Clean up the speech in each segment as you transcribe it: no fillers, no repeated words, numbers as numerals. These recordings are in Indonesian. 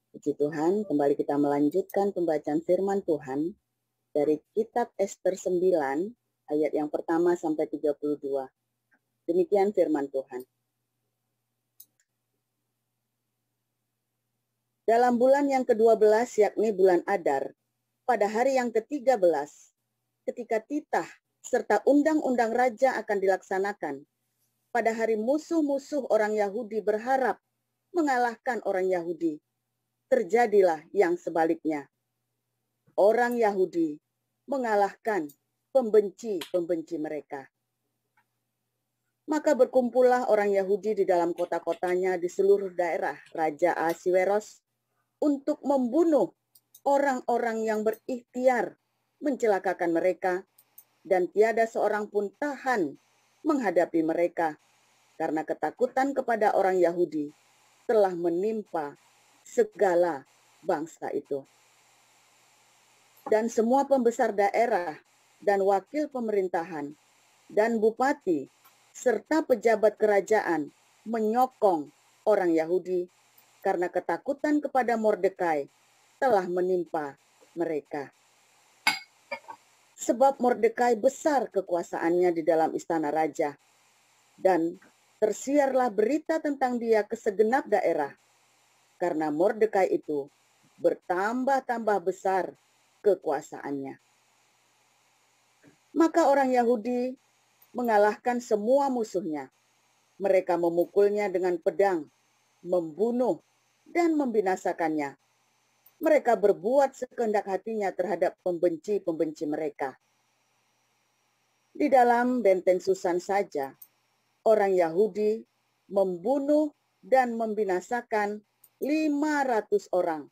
Puji Tuhan, kembali kita melanjutkan pembacaan firman Tuhan dari kitab Ester 9 ayat yang pertama sampai 32. Demikian firman Tuhan. Dalam bulan yang ke-12, yakni bulan Adar, pada hari yang ke-13, ketika titah serta undang-undang raja akan dilaksanakan, pada hari musuh-musuh orang Yahudi berharap mengalahkan orang Yahudi, terjadilah yang sebaliknya. Orang Yahudi mengalahkan pembenci-pembenci mereka. Maka berkumpullah orang Yahudi di dalam kota-kotanya di seluruh daerah Raja Ahasweros untuk membunuh orang-orang yang berikhtiar mencelakakan mereka, dan tiada seorang pun tahan menghadapi mereka, karena ketakutan kepada orang Yahudi telah menimpa segala bangsa itu. Dan semua pembesar daerah dan wakil pemerintahan dan bupati serta pejabat kerajaan menyokong orang Yahudi karena ketakutan kepada Mordekai telah menimpa mereka. Sebab Mordekai besar kekuasaannya di dalam istana raja, dan tersiarlah berita tentang dia ke segenap daerah, karena Mordekai itu bertambah-tambah besar kekuasaannya. Maka orang Yahudi mengalahkan semua musuhnya. Mereka memukulnya dengan pedang, membunuh, dan membinasakannya. Mereka berbuat sekehendak hatinya terhadap pembenci-pembenci mereka. Di dalam benteng Susan saja, orang Yahudi membunuh dan membinasakan 500 orang.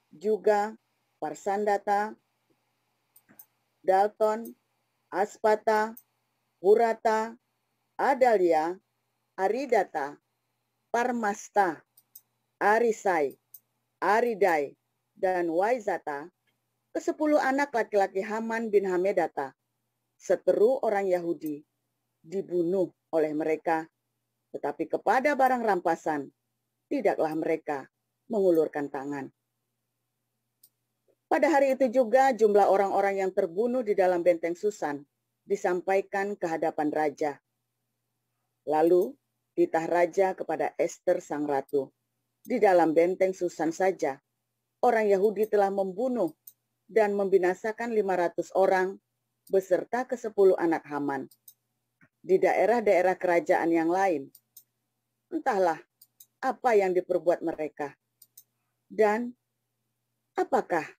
Juga Parsandata, Dalton, Aspata, Purata, Adalia, Aridata, Parmasta, Arisai, Aridai, dan Waizata, ke-10 anak laki-laki Haman bin Hamedata, seteru orang Yahudi, dibunuh oleh mereka, tetapi kepada barang rampasan tidaklah mereka mengulurkan tangan. Pada hari itu juga jumlah orang-orang yang terbunuh di dalam benteng Susan disampaikan ke hadapan raja. Lalu titah raja kepada Ester sang ratu. Di dalam benteng Susan saja, orang Yahudi telah membunuh dan membinasakan 500 orang beserta ke-10 anak Haman. Di daerah-daerah kerajaan yang lain, entahlah apa yang diperbuat mereka. Dan apakah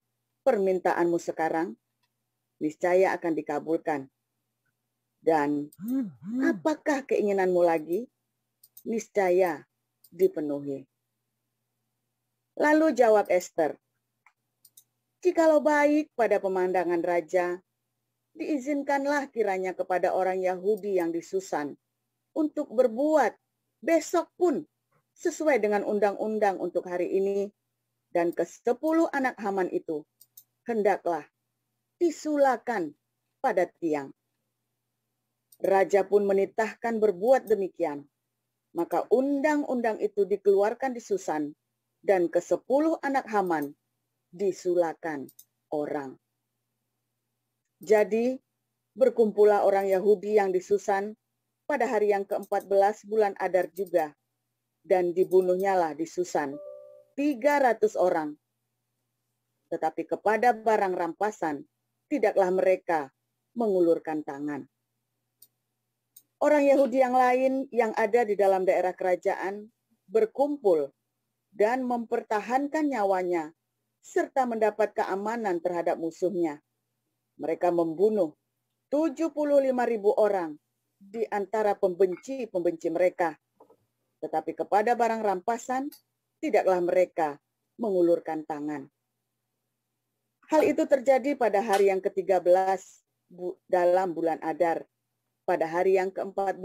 permintaanmu sekarang? Niscaya akan dikabulkan. Dan apakah keinginanmu lagi? Niscaya dipenuhi. Lalu jawab Ester, jikalau baik pada pemandangan raja, diizinkanlah kiranya kepada orang Yahudi yang di Susan untuk berbuat besok pun sesuai dengan undang-undang untuk hari ini, dan ke-10 anak Haman itu hendaklah disulakan pada tiang. Raja pun menitahkan berbuat demikian. Maka undang-undang itu dikeluarkan di Susan, dan ke-10 anak Haman disulakan orang. Jadi berkumpullah orang Yahudi yang di Susan pada hari yang ke-14 bulan Adar juga, dan dibunuhnyalah di Susan 300 orang. Tetapi kepada barang rampasan tidaklah mereka mengulurkan tangan. Orang Yahudi yang lain yang ada di dalam daerah kerajaan berkumpul dan mempertahankan nyawanya serta mendapat keamanan terhadap musuhnya. Mereka membunuh 75.000 orang di antara pembenci-pembenci mereka. Tetapi kepada barang rampasan tidaklah mereka mengulurkan tangan. Hal itu terjadi pada hari yang ke-13 dalam bulan Adar. Pada hari yang ke-14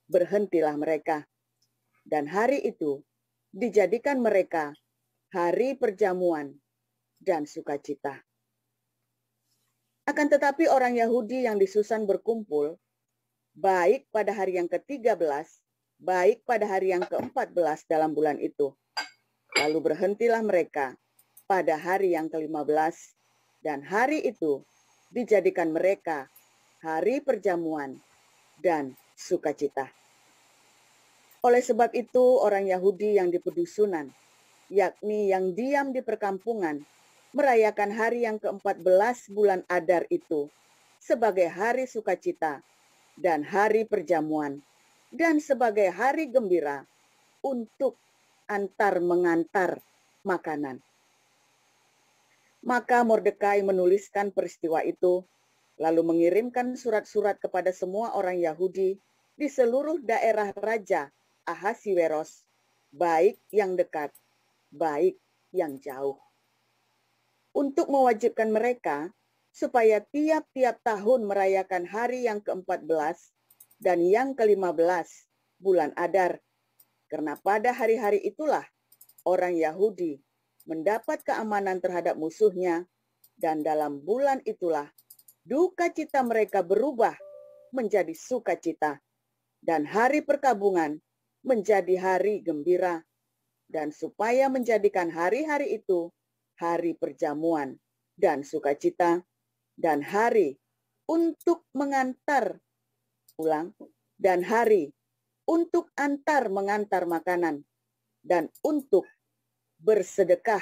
berhentilah mereka. Dan hari itu dijadikan mereka hari perjamuan dan sukacita. Akan tetapi orang Yahudi yang di Susan berkumpul, baik pada hari yang ke-13, baik pada hari yang ke-14 dalam bulan itu. Lalu berhentilah mereka pada hari yang ke-15, dan hari itu dijadikan mereka hari perjamuan dan sukacita. Oleh sebab itu, orang Yahudi yang di pedusunan, yakni yang diam di perkampungan, merayakan hari yang ke-14 bulan Adar itu sebagai hari sukacita dan hari perjamuan, dan sebagai hari gembira untuk antar mengantar makanan. Maka Mordekai menuliskan peristiwa itu, lalu mengirimkan surat-surat kepada semua orang Yahudi di seluruh daerah Raja Ahasiweros, baik yang dekat, baik yang jauh, untuk mewajibkan mereka supaya tiap-tiap tahun merayakan hari yang ke-14 dan yang ke-15 bulan Adar, karena pada hari-hari itulah orang Yahudi mendapat keamanan terhadap musuhnya, dan dalam bulan itulah duka cita mereka berubah menjadi sukacita, dan hari perkabungan menjadi hari gembira, dan supaya menjadikan hari-hari itu hari perjamuan dan sukacita, dan hari untuk mengantar dan hari untuk antar mengantar makanan, dan untuk bersedekah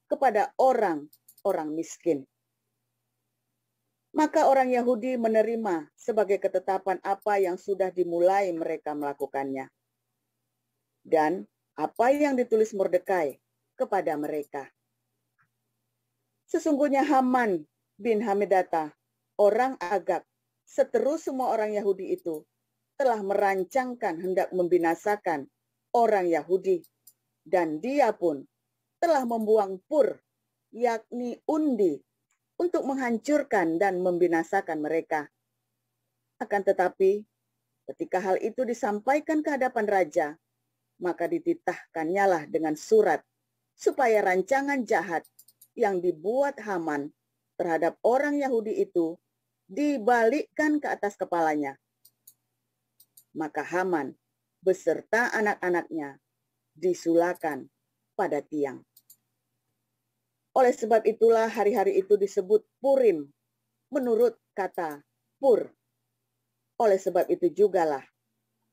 kepada orang-orang miskin. Maka orang Yahudi menerima sebagai ketetapan apa yang sudah dimulai mereka melakukannya, dan apa yang ditulis Mordekai kepada mereka. Sesungguhnya Haman bin Hamedata, orang Agag, seterus semua orang Yahudi itu, telah merancangkan hendak membinasakan orang Yahudi, dan dia pun telah membuang pur, yakni undi, untuk menghancurkan dan membinasakan mereka. Akan tetapi, ketika hal itu disampaikan ke hadapan raja, maka dititahkannya lah dengan surat, supaya rancangan jahat yang dibuat Haman terhadap orang Yahudi itu dibalikkan ke atas kepalanya. Maka Haman beserta anak-anaknya disulakan pada tiang. Oleh sebab itulah hari-hari itu disebut Purim, menurut kata pur. Oleh sebab itu jugalah,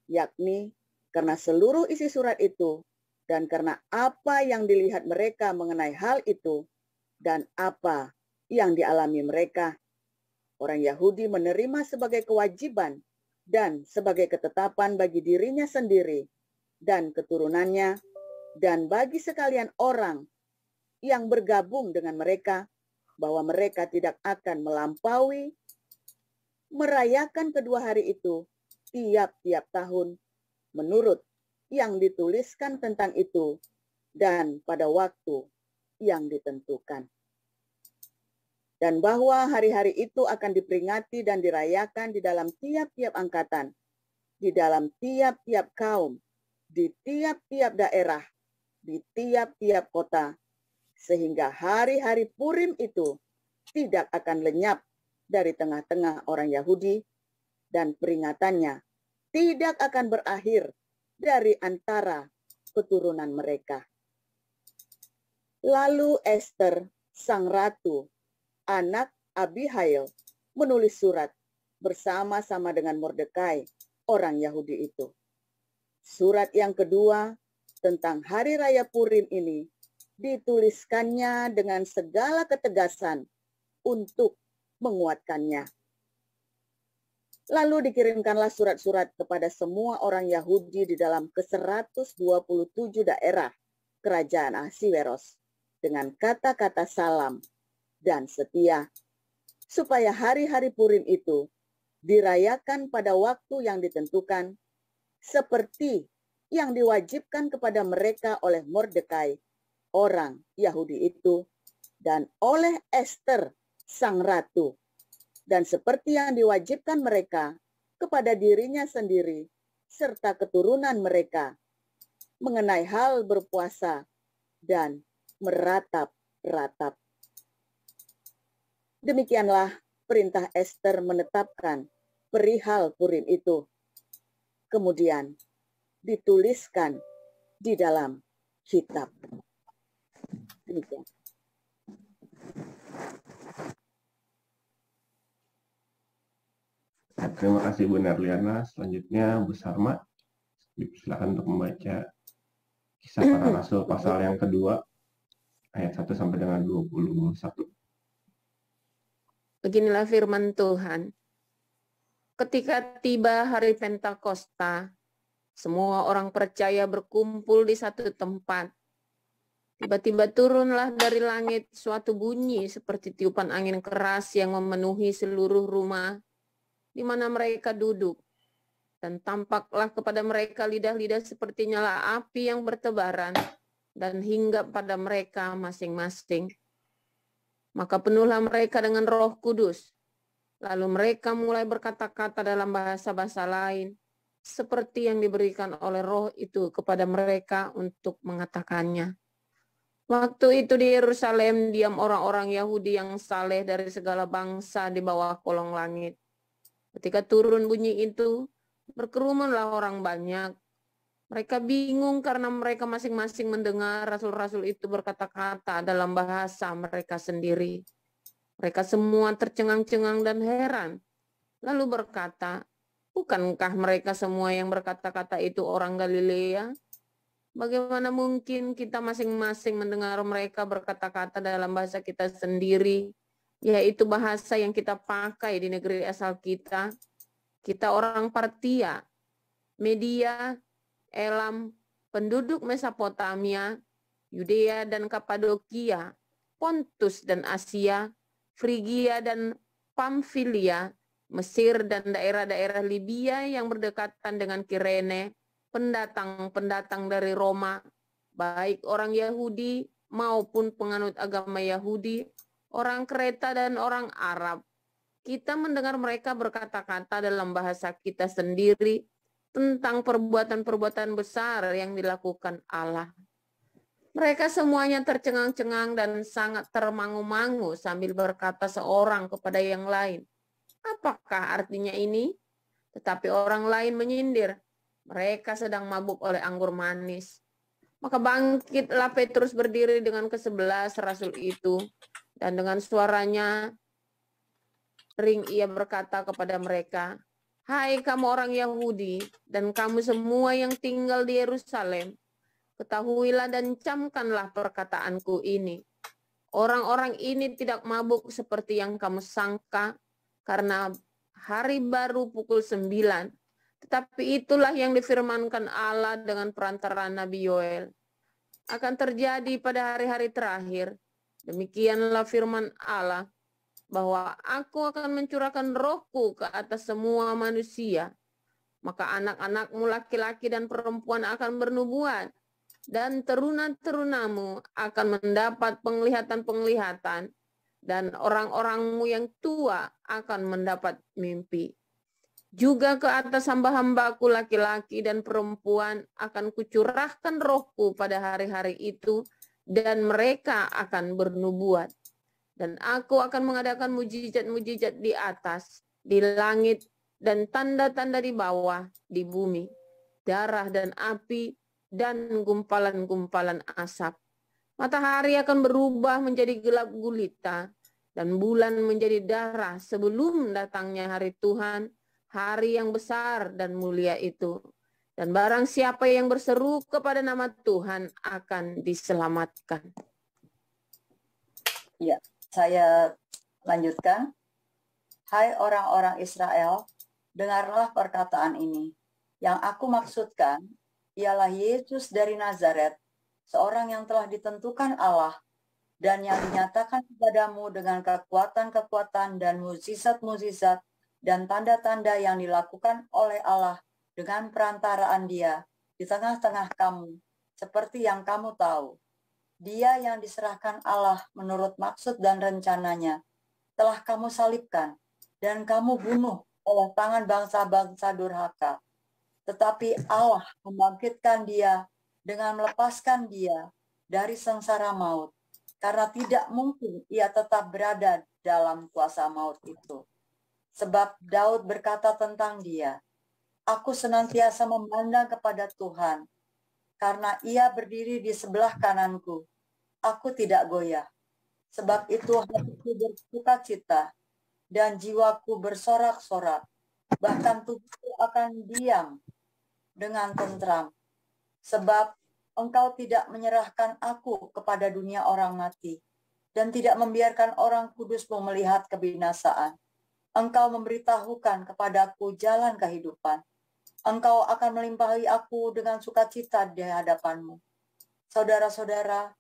yakni karena seluruh isi surat itu, dan karena apa yang dilihat mereka mengenai hal itu, dan apa yang dialami mereka, orang Yahudi menerima sebagai kewajiban dan sebagai ketetapan bagi dirinya sendiri dan keturunannya, dan bagi sekalian orang yang bergabung dengan mereka, bahwa mereka tidak akan melampaui merayakan kedua hari itu tiap-tiap tahun, menurut yang dituliskan tentang itu, dan pada waktu yang ditentukan. Dan bahwa hari-hari itu akan diperingati dan dirayakan di dalam tiap-tiap angkatan, di dalam tiap-tiap kaum, di tiap-tiap daerah, di tiap-tiap kota, sehingga hari-hari Purim itu tidak akan lenyap dari tengah-tengah orang Yahudi, dan peringatannya tidak akan berakhir dari antara keturunan mereka. Lalu Ester, sang ratu, anak Abihail, menulis surat bersama-sama dengan Mordekai, orang Yahudi itu. Surat yang kedua tentang hari raya Purim ini dituliskannya dengan segala ketegasan untuk menguatkannya. Lalu dikirimkanlah surat-surat kepada semua orang Yahudi di dalam ke-127 daerah kerajaan Ahasiweros dengan kata-kata salam dan setia, supaya hari-hari Purim itu dirayakan pada waktu yang ditentukan, seperti yang diwajibkan kepada mereka oleh Mordekai, orang Yahudi itu, dan oleh Ester, sang ratu, dan seperti yang diwajibkan mereka kepada dirinya sendiri serta keturunan mereka mengenai hal berpuasa dan meratap-ratap. Demikianlah perintah Ester menetapkan perihal Purim itu. Kemudian dituliskan di dalam kitab. Demikian. Terima kasih Bu Nerliana. Selanjutnya Bu Sarma, silakan untuk membaca Kisah Para Rasul pasal yang kedua, ayat 1 sampai dengan 21. Beginilah firman Tuhan. Ketika tiba hari Pentakosta, semua orang percaya berkumpul di satu tempat. Tiba-tiba turunlah dari langit suatu bunyi seperti tiupan angin keras yang memenuhi seluruh rumah di mana mereka duduk. Dan tampaklah kepada mereka lidah-lidah seperti nyala api yang bertebaran dan hinggap pada mereka masing-masing. Maka penuhlah mereka dengan Roh Kudus. Lalu mereka mulai berkata-kata dalam bahasa-bahasa lain, seperti yang diberikan oleh Roh itu kepada mereka untuk mengatakannya. Waktu itu di Yerusalem diam orang-orang Yahudi yang saleh dari segala bangsa di bawah kolong langit. Ketika turun bunyi itu, berkerumunlah orang banyak. Mereka bingung karena mereka masing-masing mendengar rasul-rasul itu berkata-kata dalam bahasa mereka sendiri. Mereka semua tercengang-cengang dan heran. Lalu berkata, bukankah mereka semua yang berkata-kata itu orang Galilea? Bagaimana mungkin kita masing-masing mendengar mereka berkata-kata dalam bahasa kita sendiri, yaitu bahasa yang kita pakai di negeri asal kita? Kita orang Partia, Media, Elam, penduduk Mesopotamia, Yudea dan Kapadokia, Pontus dan Asia, Frigia dan Pamfilia, Mesir dan daerah-daerah Libya yang berdekatan dengan Kirene, pendatang-pendatang dari Roma, baik orang Yahudi maupun penganut agama Yahudi, orang Kreta dan orang Arab. Kita mendengar mereka berkata-kata dalam bahasa kita sendiri tentang perbuatan-perbuatan besar yang dilakukan Allah. Mereka semuanya tercengang-cengang dan sangat termangu-mangu sambil berkata seorang kepada yang lain, apakah artinya ini? Tetapi orang lain menyindir, mereka sedang mabuk oleh anggur manis. Maka bangkitlah Petrus berdiri dengan ke-11 rasul itu, dan dengan suaranya ring ia berkata kepada mereka, hai kamu orang Yahudi dan kamu semua yang tinggal di Yerusalem, ketahuilah dan camkanlah perkataanku ini. Orang-orang ini tidak mabuk seperti yang kamu sangka, karena hari baru pukul 9. Tetapi itulah yang difirmankan Allah dengan perantara Nabi Yoel. Akan terjadi pada hari-hari terakhir. Demikianlah firman Allah, bahwa aku akan mencurahkan rohku ke atas semua manusia. Maka anak-anakmu laki-laki dan perempuan akan bernubuat, dan teruna-terunamu akan mendapat penglihatan-penglihatan, dan orang-orangmu yang tua akan mendapat mimpi. Juga ke atas hamba-hambaku laki-laki dan perempuan akan kucurahkan rohku pada hari-hari itu, dan mereka akan bernubuat. Dan aku akan mengadakan mujizat-mujizat di atas, di langit, dan tanda-tanda di bawah, di bumi, darah dan api, dan gumpalan-gumpalan asap. Matahari akan berubah menjadi gelap gulita, dan bulan menjadi darah sebelum datangnya hari Tuhan, hari yang besar dan mulia itu. Dan barang siapa yang berseru kepada nama Tuhan akan diselamatkan. Ya. Saya lanjutkan. Hai orang-orang Israel, dengarlah perkataan ini. Yang aku maksudkan ialah Yesus dari Nazaret, seorang yang telah ditentukan Allah dan yang dinyatakan kepadamu dengan kekuatan-kekuatan dan mukjizat-mukjizat dan tanda-tanda yang dilakukan oleh Allah dengan perantaraan Dia di tengah-tengah kamu, seperti yang kamu tahu. Dia yang diserahkan Allah menurut maksud dan rencananya telah kamu salibkan dan kamu bunuh oleh tangan bangsa-bangsa durhaka. Tetapi Allah membangkitkan dia dengan melepaskan dia dari sengsara maut, karena tidak mungkin ia tetap berada dalam kuasa maut itu. Sebab Daud berkata tentang dia, aku senantiasa memandang kepada Tuhan, karena ia berdiri di sebelah kananku, aku tidak goyah. Sebab itu hatiku bersuka cita dan jiwaku bersorak-sorak. Bahkan tubuhku akan diam dengan tentram. Sebab Engkau tidak menyerahkan aku kepada dunia orang mati dan tidak membiarkan orang kudus-Mu melihat kebinasaan. Engkau memberitahukan kepadaku jalan kehidupan. Engkau akan melimpahi aku dengan sukacita di hadapan-Mu. Saudara-saudara,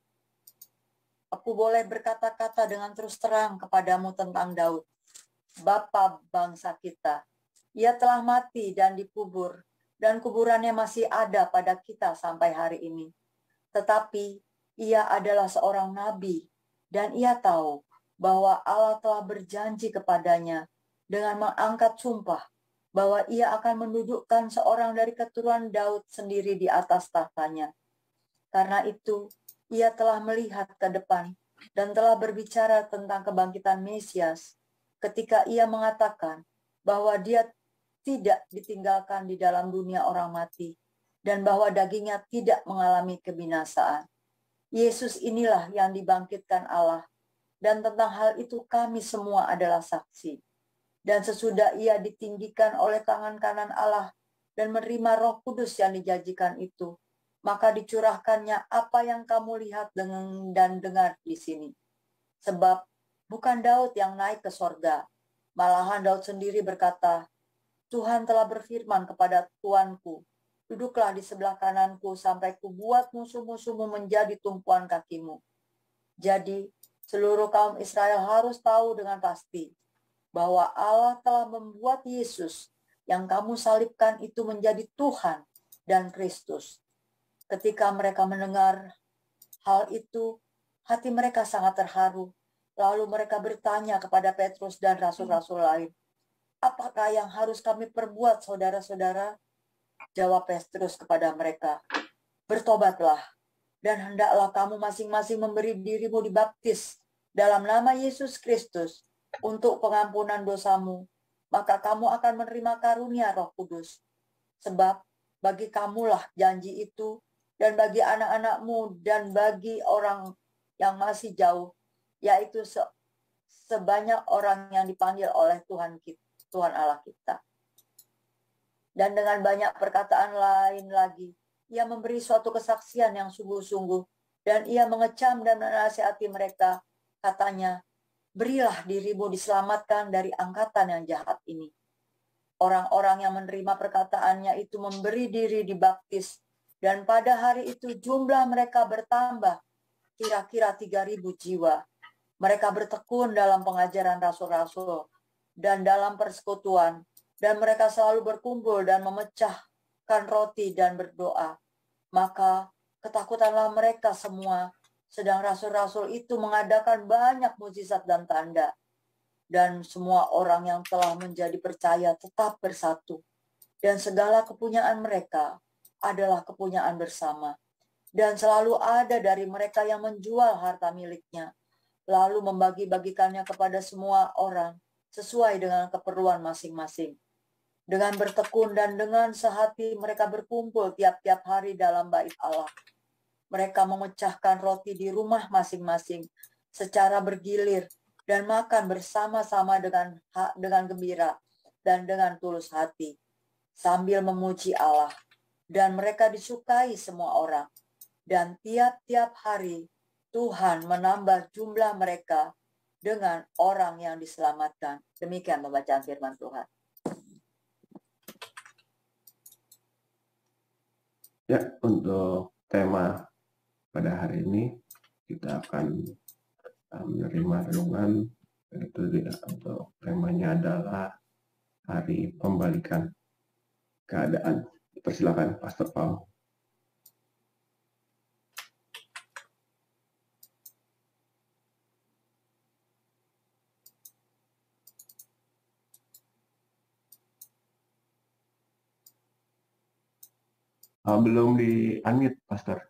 aku boleh berkata-kata dengan terus terang kepadamu tentang Daud, bapa bangsa kita. Ia telah mati dan dikubur, dan kuburannya masih ada pada kita sampai hari ini. Tetapi ia adalah seorang nabi, dan ia tahu bahwa Allah telah berjanji kepadanya dengan mengangkat sumpah bahwa ia akan mendudukkan seorang dari keturunan Daud sendiri di atas tahtanya. Karena itu, ia telah melihat ke depan dan telah berbicara tentang kebangkitan Mesias ketika ia mengatakan bahwa dia tidak ditinggalkan di dalam dunia orang mati dan bahwa dagingnya tidak mengalami kebinasaan. Yesus inilah yang dibangkitkan Allah, dan tentang hal itu kami semua adalah saksi. Dan sesudah ia ditinggikan oleh tangan kanan Allah dan menerima Roh Kudus yang dijanjikan itu, maka dicurahkannya apa yang kamu lihat dan dengar di sini. Sebab bukan Daud yang naik ke sorga, malahan Daud sendiri berkata, Tuhan telah berfirman kepada Tuanku, duduklah di sebelah kananku sampai kubuat musuh-musuhmu menjadi tumpuan kakimu. Jadi, seluruh kaum Israel harus tahu dengan pasti bahwa Allah telah membuat Yesus yang kamu salibkan itu menjadi Tuhan dan Kristus. Ketika mereka mendengar hal itu, hati mereka sangat terharu. Lalu mereka bertanya kepada Petrus dan rasul-rasul lain, apakah yang harus kami perbuat, saudara-saudara? Jawab Petrus kepada mereka, bertobatlah, dan hendaklah kamu masing-masing memberi dirimu dibaptis dalam nama Yesus Kristus untuk pengampunan dosamu, maka kamu akan menerima karunia Roh Kudus. Sebab bagi kamulah janji itu, dan bagi anak-anakmu, dan bagi orang yang masih jauh, yaitu sebanyak orang yang dipanggil oleh Tuhan Allah kita. Dan dengan banyak perkataan lain lagi, ia memberi suatu kesaksian yang sungguh-sungguh, dan ia mengecam dan menasihati mereka. Katanya, berilah dirimu diselamatkan dari angkatan yang jahat ini. Orang-orang yang menerima perkataannya itu memberi diri dibaptis, dan pada hari itu jumlah mereka bertambah, kira-kira 3.000 jiwa. Mereka bertekun dalam pengajaran rasul-rasul dan dalam persekutuan, dan mereka selalu berkumpul dan memecahkan roti dan berdoa. Maka ketakutanlah mereka semua, sedang rasul-rasul itu mengadakan banyak mukjizat dan tanda. Dan semua orang yang telah menjadi percaya tetap bersatu. Dan segala kepunyaan mereka adalah kepunyaan bersama. Dan selalu ada dari mereka yang menjual harta miliknya, lalu membagi-bagikannya kepada semua orang sesuai dengan keperluan masing-masing. Dengan bertekun dan dengan sehati mereka berkumpul tiap-tiap hari dalam bait Allah. Mereka memecahkan roti di rumah masing-masing secara bergilir dan makan bersama-sama dengan gembira dan dengan tulus hati sambil memuji Allah. Dan mereka disukai semua orang. Dan tiap-tiap hari Tuhan menambah jumlah mereka dengan orang yang diselamatkan. Demikian pembacaan firman Tuhan. Ya, untuk tema pada hari ini kita akan menerima renungan, itu untuk temanya adalah hari pembalikan keadaan. Persilakan Pastor Paul. Belum di-unmute, Pastor.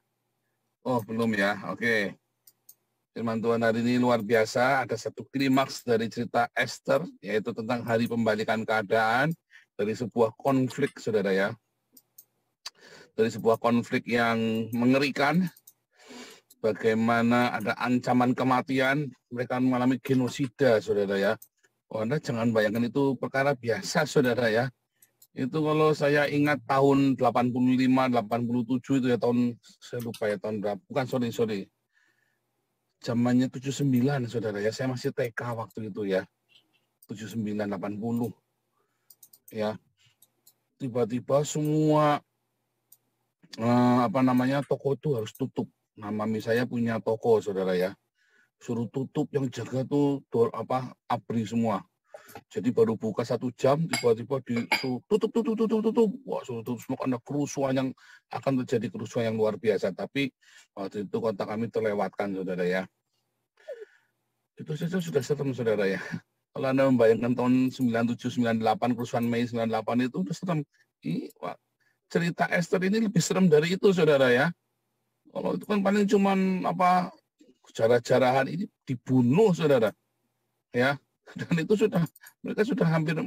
Oh, belum ya. Oke. Firman Tuhan hari ini luar biasa. Ada satu klimaks dari cerita Esther, yaitu tentang hari pembalikan keadaan dari sebuah konflik, saudara ya. Dari sebuah konflik yang mengerikan, bagaimana ada ancaman kematian, mereka mengalami genosida, saudara ya. Oh, Anda jangan bayangkan itu perkara biasa, saudara ya. Itu kalau saya ingat tahun 85, 87 itu ya, tahun, saya lupa ya tahun berapa. Bukan, sorry. Zamannya 79, saudara ya. Saya masih TK waktu itu ya. 79, 80. Ya. Tiba-tiba semua toko itu harus tutup. Nah, mami saya punya toko, saudara ya. Suruh tutup, yang jaga tuh ABRI semua. Jadi baru buka 1 jam, tiba-tiba disuruh tutup. Wah, suruh tutup semua, karena akan terjadi kerusuhan yang luar biasa. Tapi waktu itu kota kami terlewatkan, saudara ya. Itu saja sudah serem, saudara ya. Kalau Anda membayangkan tahun 97, 98, kerusuhan Mei 98 itu sudah serem. Cerita Esther ini lebih serem dari itu, saudara ya. Kalau itu kan paling cuman jarah-jarahan, ini dibunuh, saudara. Ya, dan itu mereka sudah hampir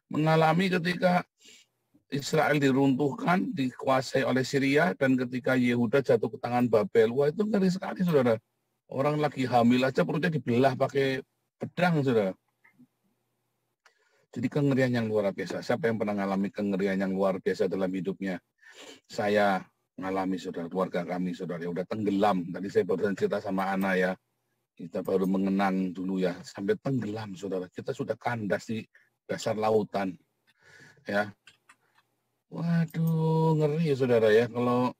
mengalami ketika Israel diruntuhkan, dikuasai oleh Syria, dan ketika Yehuda jatuh ke tangan Babel. Wah, itu ngeri sekali, saudara. Orang lagi hamil aja perutnya dibelah pakai pedang, saudara. Jadi kengerian yang luar biasa. Siapa yang pernah mengalami kengerian yang luar biasa dalam hidupnya? Saya mengalami, saudara. Keluarga kami, saudara, ya udah tenggelam. Tadi saya baru cerita sama Ana ya. Kita baru mengenang dulu ya. Sampai tenggelam, saudara. Kita sudah kandas di dasar lautan. Ya. Waduh, ngeri, saudara ya. Kalau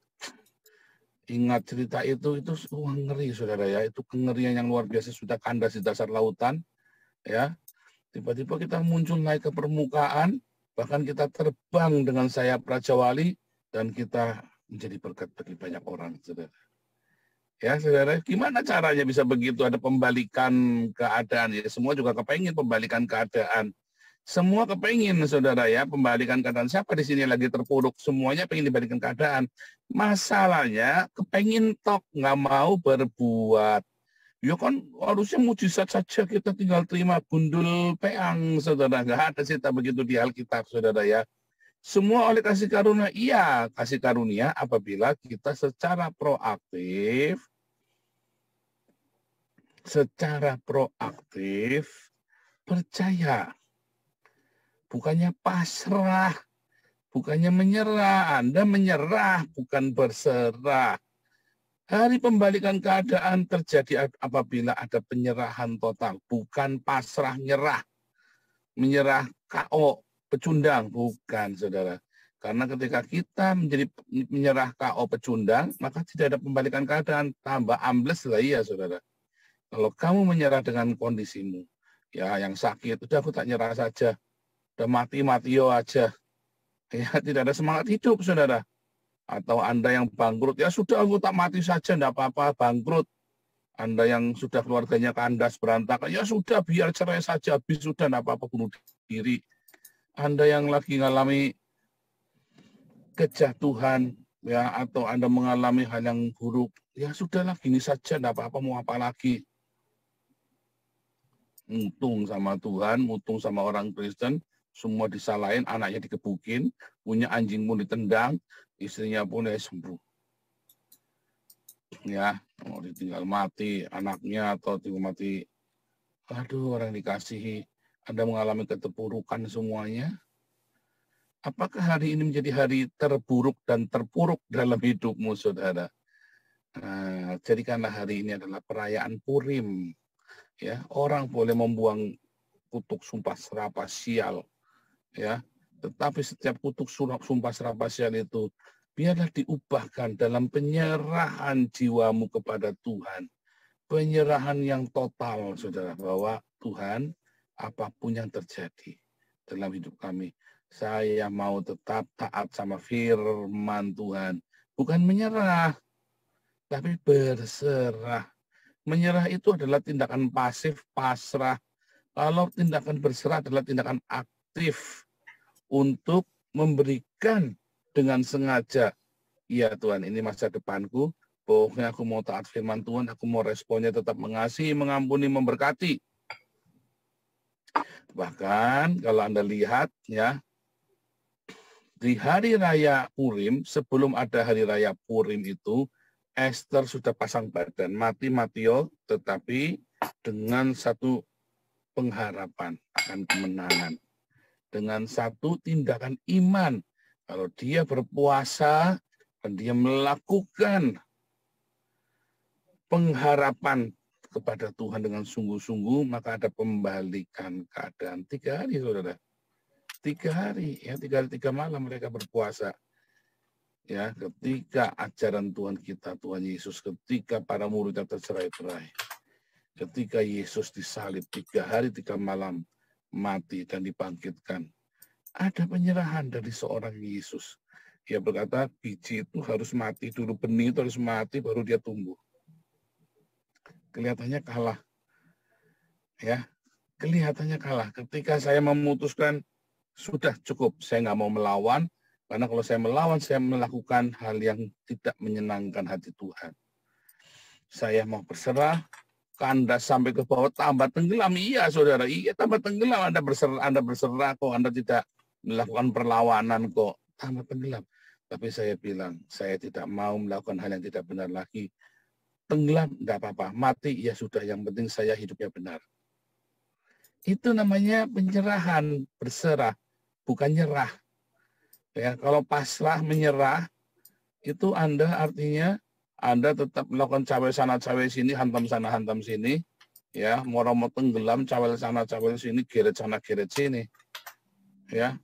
ingat cerita itu ngeri, saudara ya. Itu kengerian yang luar biasa, sudah kandas di dasar lautan. Ya. Tiba-tiba kita muncul naik ke permukaan, bahkan kita terbang dengan sayap Raja Wali, dan kita menjadi berkat bagi banyak orang, saudara. Ya, saudara, gimana caranya bisa begitu? Ada pembalikan keadaan. Ya, semua juga kepengen pembalikan keadaan. Semua kepengen, saudara ya, pembalikan keadaan. Siapa di sini lagi terpuruk? Semuanya pengen dibalikan keadaan. Masalahnya, kepengen nggak mau berbuat. Ya kan harusnya mujizat saja, kita tinggal terima gundul peang, saudara. Nggak ada cerita begitu di Alkitab, saudara ya. Semua oleh kasih karunia. Iya, kasih karunia apabila kita secara proaktif percaya. Bukannya pasrah, bukannya menyerah. Anda menyerah, bukan berserah. Hari pembalikan keadaan terjadi apabila ada penyerahan total, bukan pasrah nyerah. Menyerah KO, pecundang, bukan, saudara. Karena ketika kita menjadi menyerah KO pecundang, maka tidak ada pembalikan keadaan, tambah ambles lah, iya, saudara. Kalau kamu menyerah dengan kondisimu, ya yang sakit, udah aku tak nyerah saja, udah mati aja, ya tidak ada semangat hidup, saudara. Atau Anda yang bangkrut, ya sudah aku tak mati saja, enggak apa-apa, bangkrut. Anda yang sudah keluarganya kandas berantakan, ya sudah biar cerai saja, habis sudah enggak apa-apa, bunuh diri. Anda yang lagi mengalami kejatuhan, ya, atau Anda mengalami hal yang buruk, ya sudahlah gini saja, enggak apa-apa, mau apa lagi. Mutung sama Tuhan, mutung sama orang Kristen, semua disalahin, anaknya dikebukin, punya anjing pun ditendang, istrinya pun sembuh. Ya, mau ditinggal mati anaknya atau tinggal mati. Aduh, orang dikasihi. Anda mengalami keterpurukan semuanya. Apakah hari ini menjadi hari terburuk dan terpuruk dalam hidupmu, saudara? Nah, jadikanlah hari ini adalah perayaan Purim. Ya, orang boleh membuang kutuk sumpah serapah sial. Ya, tetapi setiap kutuk sumpah serapah sial itu biarlah diubahkan dalam penyerahan jiwamu kepada Tuhan. Penyerahan yang total, saudara, bahwa Tuhan, apapun yang terjadi dalam hidup kami, saya mau tetap taat sama firman Tuhan. Bukan menyerah, tapi berserah. Menyerah itu adalah tindakan pasif, pasrah. Kalau tindakan berserah adalah tindakan aktif untuk memberikan dengan sengaja. Iya Tuhan, ini masa depanku. Pokoknya aku mau taat firman Tuhan, aku mau responnya tetap mengasihi, mengampuni, memberkati. Bahkan kalau Anda lihat ya, di hari raya Purim, sebelum ada hari raya Purim itu, Esther sudah pasang badan, mati-matio, tetapi dengan satu pengharapan akan kemenangan. Dengan satu tindakan iman. Kalau dia berpuasa dan dia melakukan pengharapan kepada Tuhan dengan sungguh-sungguh, maka ada pembalikan keadaan. 3 hari, saudara. 3 hari, ya 3 hari 3 malam mereka berpuasa. Ya, ketika ajaran Tuhan kita, Tuhan Yesus, ketika para muridnya tercerai-berai, ketika Yesus disalib 3 hari 3 malam, mati dan dibangkitkan, ada penyerahan dari seorang Yesus. Dia berkata, biji itu harus mati dulu, benih itu harus mati, baru dia tumbuh. Kelihatannya kalah. Ya, kelihatannya kalah. Ketika saya memutuskan, sudah cukup, saya nggak mau melawan, karena kalau saya melawan, saya melakukan hal yang tidak menyenangkan hati Tuhan. Saya mau berserah, kandas sampai ke bawah, tambah tenggelam. Iya, saudara, iya tambah tenggelam. Anda berserah kok, Anda tidak melakukan perlawanan kok, tambah tenggelam. Tapi saya bilang, saya tidak mau melakukan hal yang tidak benar lagi. Tenggelam, enggak apa-apa. Mati, ya sudah. Yang penting saya hidupnya benar. Itu namanya penyerahan, berserah, bukan nyerah. Ya, kalau pasrah, menyerah, itu Anda artinya Anda tetap melakukan cawe sana, cawe sini, hantam sana, hantam sini. Ya, mau tenggelam, cawe sana, cawe sini, geret sana, geret sini. Ya,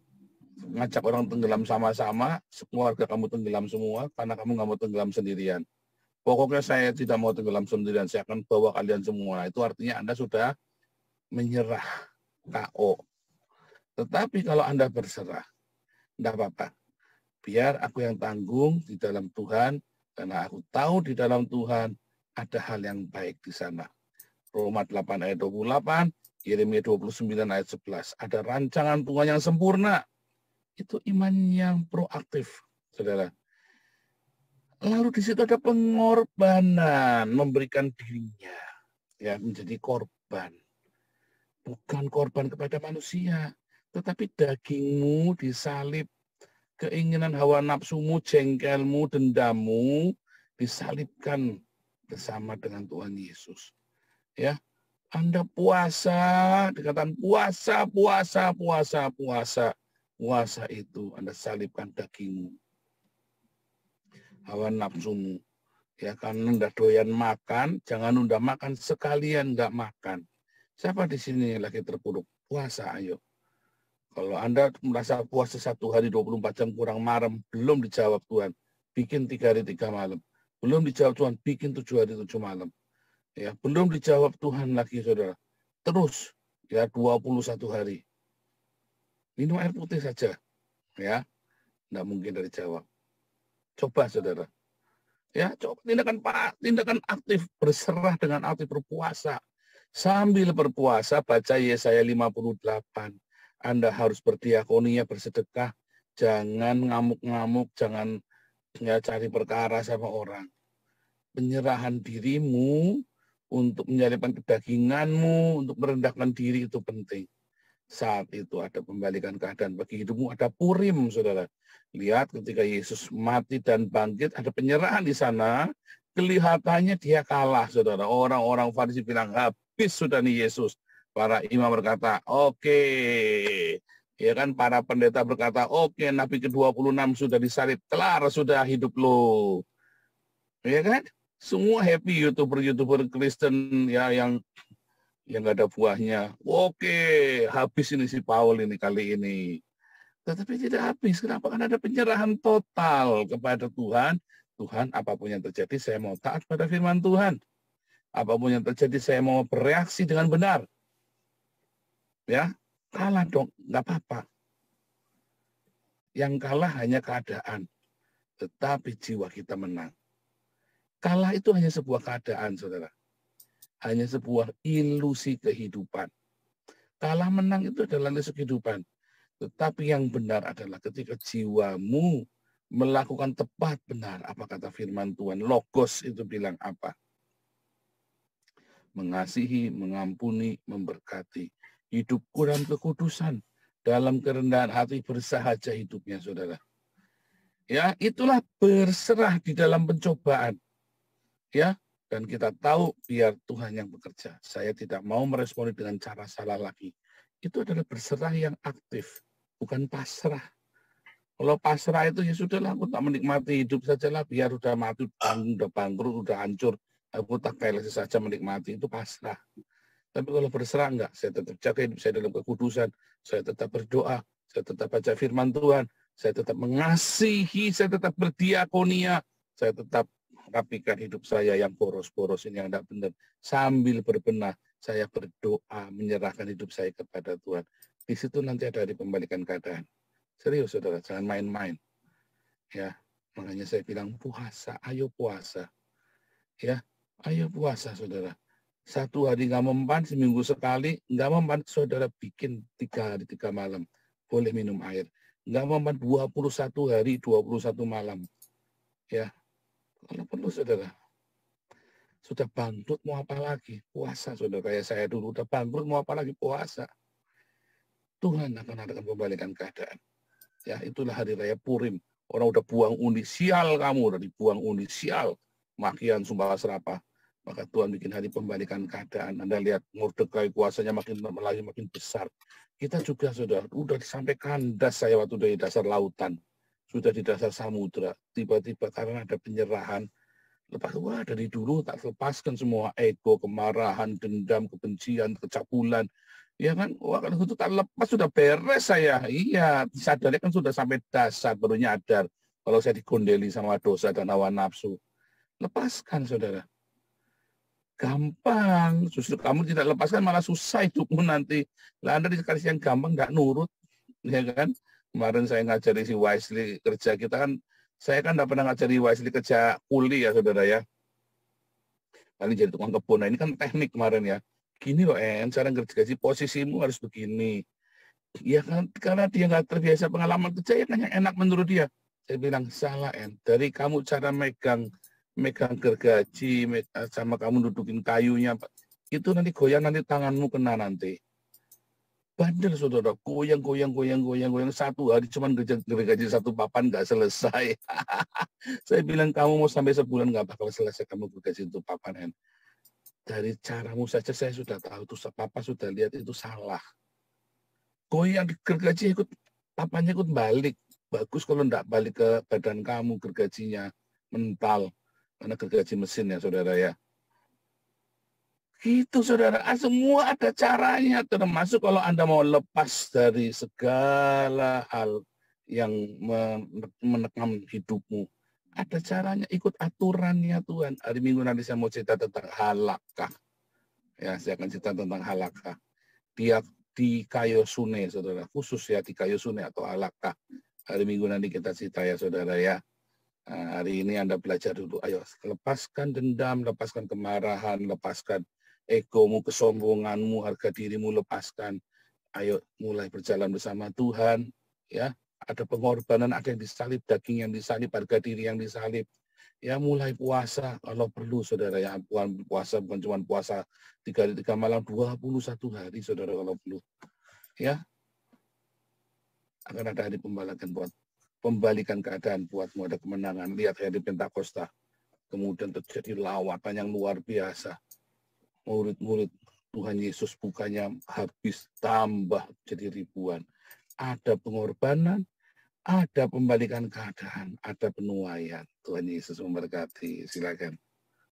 ngajak orang tenggelam sama-sama, keluarga kamu tenggelam semua, karena kamu nggak mau tenggelam sendirian. Pokoknya saya tidak mau tenggelam sendirian, saya akan bawa kalian semua. Itu artinya Anda sudah menyerah, KO. Tetapi kalau Anda berserah, tidak apa-apa. Biar aku yang tanggung di dalam Tuhan, karena aku tahu di dalam Tuhan ada hal yang baik di sana. Roma 8 ayat 28, Yeremia 29 ayat 11. Ada rancangan Tuhan yang sempurna. Itu iman yang proaktif, saudara. Lalu di situ ada pengorbanan, memberikan dirinya, ya, menjadi korban. Bukan korban kepada manusia, tetapi dagingmu disalib, keinginan hawa nafsumu, jengkelmu, dendammu disalibkan bersama dengan Tuhan Yesus. Ya, Anda puasa, dikatakan puasa. Puasa itu Anda salibkan dagingmu, hawa nafsumu. Ya, karena Anda doyan makan, jangan Anda makan sekalian nggak makan. Siapa di sini lagi terpuruk? Puasa, ayo. Kalau Anda merasa puasa 1 hari 24 jam kurang marem, belum dijawab Tuhan, bikin 3 hari 3 malam. Belum dijawab Tuhan, bikin 7 hari 7 malam. Ya, belum dijawab Tuhan lagi, saudara. Terus, ya 21 hari. Minum air putih saja. Ya, nggak mungkin dari jawab. Coba, saudara. Ya, coba tindakan aktif, berserah dengan aktif berpuasa. Sambil berpuasa, baca Yesaya 58. Anda harus berdiakonia, bersedekah. Jangan ngamuk-ngamuk, jangan ya, cari perkara sama orang. Penyerahan dirimu untuk menyalibkan kedaginganmu, untuk merendahkan diri itu penting. Saat itu ada pembalikan keadaan bagi hidupmu, ada Purim, saudara. Lihat ketika Yesus mati dan bangkit, ada penyerahan di sana. Kelihatannya dia kalah, saudara. Orang-orang Farisi bilang, habis sudah nih Yesus. Para imam berkata, oke. Ya kan, para pendeta berkata, oke, Nabi ke-26 sudah disalib, kelar sudah hidup lo. Ya kan? Semua happy, YouTuber Kristen ya yang nggak ada buahnya. Oke, habis ini si Paul ini kali ini. Tetapi tidak habis. Kenapa? Karena ada penyerahan total kepada Tuhan. Tuhan, apapun yang terjadi, saya mau taat pada firman Tuhan. Apapun yang terjadi, saya mau bereaksi dengan benar. Ya, kalah dong, nggak apa-apa. Yang kalah hanya keadaan. Tetapi jiwa kita menang. Kalah itu hanya sebuah keadaan, saudara. Hanya sebuah ilusi kehidupan. Kalah menang itu adalah ilusi kehidupan. Tetapi yang benar adalah ketika jiwamu melakukan tepat benar. Apa kata firman Tuhan? Logos itu bilang apa? Mengasihi, mengampuni, memberkati. Hidupku dalam kekudusan. Dalam kerendahan hati bersahaja hidupnya, saudara. Ya, itulah berserah di dalam pencobaan. Ya, dan kita tahu biar Tuhan yang bekerja. Saya tidak mau meresponi dengan cara salah lagi. Itu adalah berserah yang aktif, bukan pasrah. Kalau pasrah itu ya sudahlah, aku tak menikmati hidup sajalah, biar udah mati, udah bangkrut, udah hancur, aku tak careless saja menikmati, itu pasrah. Tapi kalau berserah enggak, saya tetap jaga hidup saya dalam kekudusan, saya tetap berdoa, saya tetap baca firman Tuhan, saya tetap mengasihi, saya tetap berdiakonia, saya tetap rapikan hidup saya yang boros-boros ini yang tidak benar. Sambil berbenah, saya berdoa, menyerahkan hidup saya kepada Tuhan. Di situ nanti ada hari pembalikan keadaan. Serius, saudara, jangan main-main. Ya, makanya saya bilang puasa, ayo puasa. Ya, ayo puasa, saudara. 1 hari nggak mempan, seminggu sekali, nggak mempan, saudara bikin 3 hari 3 malam. Boleh minum air. Nggak mempan 21 hari, 21 malam. Ya, kalau perlu, saudara. Sudah bangkrut, mau apa lagi? Puasa, saudara. Kayak saya dulu, udah bangkrut, mau apa lagi? Puasa. Tuhan akan adakan pembalikan keadaan. Ya, itulah hari raya Purim. Orang udah buang undi, sial kamu, udah dibuang undi, sial. Makian, sumpah serapah. Maka Tuhan bikin hari pembalikan keadaan. Anda lihat Mordekai kuasanya makin besar. Kita juga udah sampai kandas saya waktu dari dasar lautan. Sudah di dasar samudra. Tiba-tiba karena ada penyerahan. Lepas, wah dari dulu tak lepaskan semua ego, kemarahan, dendam, kebencian, kecabulan. Ya kan, wah kalau itu tak lepas sudah beres saya. Iya, sadarnya kan sudah sampai dasar, baru nyadar. Kalau saya digondeli sama dosa dan hawa nafsu. Lepaskan, saudara. Gampang, justru kamu tidak lepaskan malah susah hidupmu nanti. Lah Anda dikasih yang gampang nggak nurut, ya kan? Kemarin saya ngajari si Wesley kerja kita kan, saya kan nggak pernah ngajari Wesley kerja kuli ya saudara ya. Paling jadi tukang kebun. Nah ini kan teknik kemarin ya. Gini loh cara kerja posisimu harus begini. Ya kan karena dia nggak terbiasa pengalaman kerja ya kan yang enak menurut dia. Saya bilang salah dari kamu cara megang gergaji sama kamu dudukin kayunya itu nanti goyang nanti tanganmu kena nanti. Bandel saudara, goyang 1 hari cuman gergaji 1 papan nggak selesai. Saya bilang kamu mau sampai sebulan nggak bakal selesai kamu gergaji 1 papan. Dari caramu saja saya sudah tahu itu papa sudah lihat itu salah. Goyang gergaji ikut papannya ikut balik. Bagus kalau enggak balik ke badan kamu gergajinya mental. Karena gergaji mesin ya saudara ya. Gitu saudara, semua ada caranya. Termasuk kalau Anda mau lepas dari segala hal yang menekam hidupmu. Ada caranya, ikut aturannya Tuhan. Hari Minggu nanti saya mau cerita tentang halakah. Ya, saya akan cerita tentang halakah. Dia di Kayosune, saudara. Khusus ya di Kayosune atau halakah. Hari Minggu nanti kita cerita ya saudara ya. Nah, hari ini Anda belajar dulu. Ayo, lepaskan dendam, lepaskan kemarahan, lepaskan egomu, kesombonganmu, harga dirimu lepaskan. Ayo mulai berjalan bersama Tuhan. Ya, ada pengorbanan, ada yang disalib, daging yang disalib, harga diri yang disalib. Ya mulai puasa kalau perlu saudara ya. Puasa bukan cuma puasa 3 hari 3 malam, 21 hari saudara kalau perlu. Ya, akan ada hari pembalikan keadaan buatmu, ada kemenangan. Lihat hari Pentakosta. Kemudian terjadi lawatan yang luar biasa. Murid-murid Tuhan Yesus bukannya habis, tambah jadi ribuan. Ada pengorbanan, ada pembalikan keadaan, ada penuaian. Tuhan Yesus memberkati. Silakan.